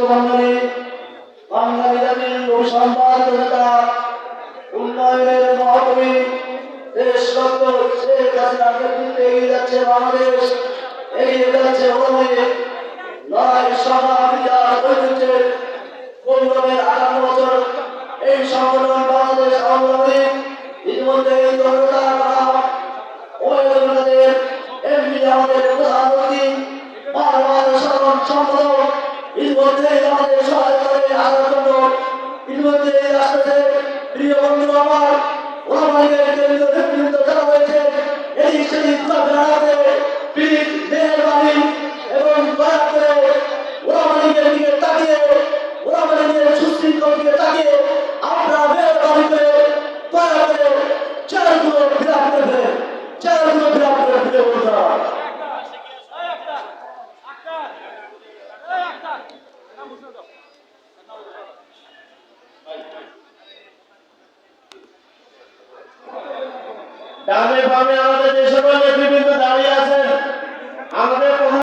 মন্ডলী, বাঙালি জাতির সম্মানিত নেতা, উন্নয়নের মহাকবি, দেশরত্ন শেখ হাসিনার নেতৃত্বে এগিয়ে যাচ্ছে বাংলাদেশ, এগিয়ে যাচ্ছে অনময়ে লড়াই সভা বিচার ঐতিহ্যের গৌরবের ৫৮ বছর এই সংগঠন বাংলাদেশ আওয়ামী লীগ ইতিমধ্যে এই দলটা ওবায়দুল্লাহদের এমপি আমাদের প্রধানমন্ত্রী বারবার সাধারণ সম্পাদক ইতিমধ্যে আমাদের সহায়তা করে আসার জন্য ইতিমধ্যে আসতেছে। প্রিয় বন্ধু আমার ওলামাদের কেন্দ্রীয় নেতৃত্ব দেওয়া হয়েছে, এদিক সেদিক জানাতে পীর মেহরবানি এবং দয়া করে ওলামাদের দিকে তাকিয়ে ওলামাদের সুশৃঙ্খল দিকে তাকিয়ে আপনারা মেহরবানি করে দয়া করে চেয়ারগুলো ফিরাপ করে ফেলেন, চেয়ারগুলো ফিরাপ করে ফেলে বন্ধুরা। ডানে বামে আমাদের যে সকল নেতৃবৃন্দ